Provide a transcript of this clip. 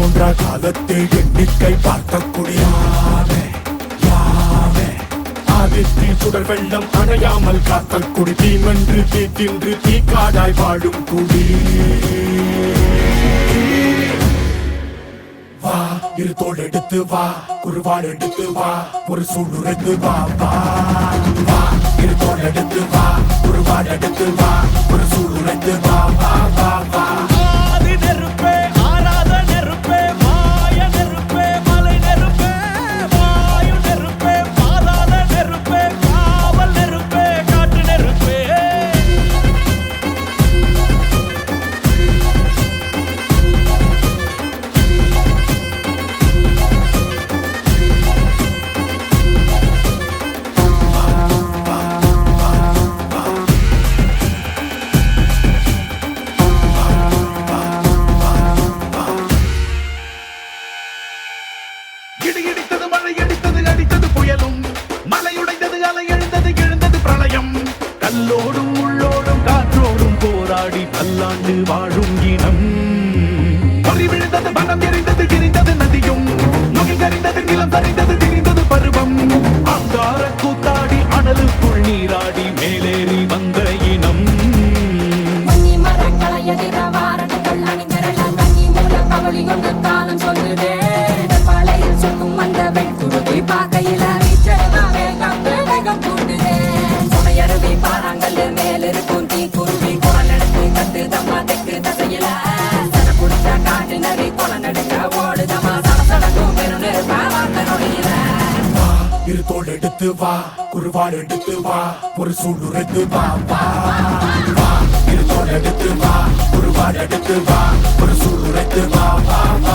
தோன்றா காலத்தில் எண்ணிக்கை பார்க்கக்கூடிய ஆதித்தில் சுடர் வெள்ளம் அணையாமல் காத்த குடி தீமென்று தீ தின்று தீக்காடாய் வாழும் குடி வா இரு தோள் எடுத்து வா குருவாள் எடுத்து வா ஒரு சூளுரைத்து வா வா வா இரு தோள் எடுத்து வா குருவாள் எடுத்து வா ஒரு சூளுரைத்து வா வா வா வா இடித்தது மழை அடித்தது அடித்தது புயலும் மலையுடைந்தது அலை எழுந்தது எழுந்தது பிரளயம் கல்லோடும் உள்ளோடும் காற்றோடும் போராடி பல்லாண்டு வாழும் இனம் பொறி விழுந்தது பணம் எரிந்தது எரிந்தது நதியும் நுகை கரிந்தது நிலம் சரிந்தது திரிந்தது பருவம் அங்கார கூத்தாடி அனலுக்குள் நீராடி மேலேறி வந்த இனம் காலம் சொல்லுதே பார்க்கையில வேகம் கூட்டுதே சுமையருவி பாறாங்கல் மேல இருக்கும் தீ குருவி குரல் எடுத்து கட்டு தம்மா தெக்கு தசையில சன குடிச்ச காட்டு நரி கொலை நடுங்க ஓடுதமா சடசடக்கும் பெருநெருப்ப வார்த்த நொடியில இரு தோள் எடுத்து வா குருவாள் எடுத்து வா ஒரு சூளுரைத்து வா வா வா இரு தோள் எடுத்து வா குருவாள் எடுத்து வா ஒரு சூளுரைத்து வா வா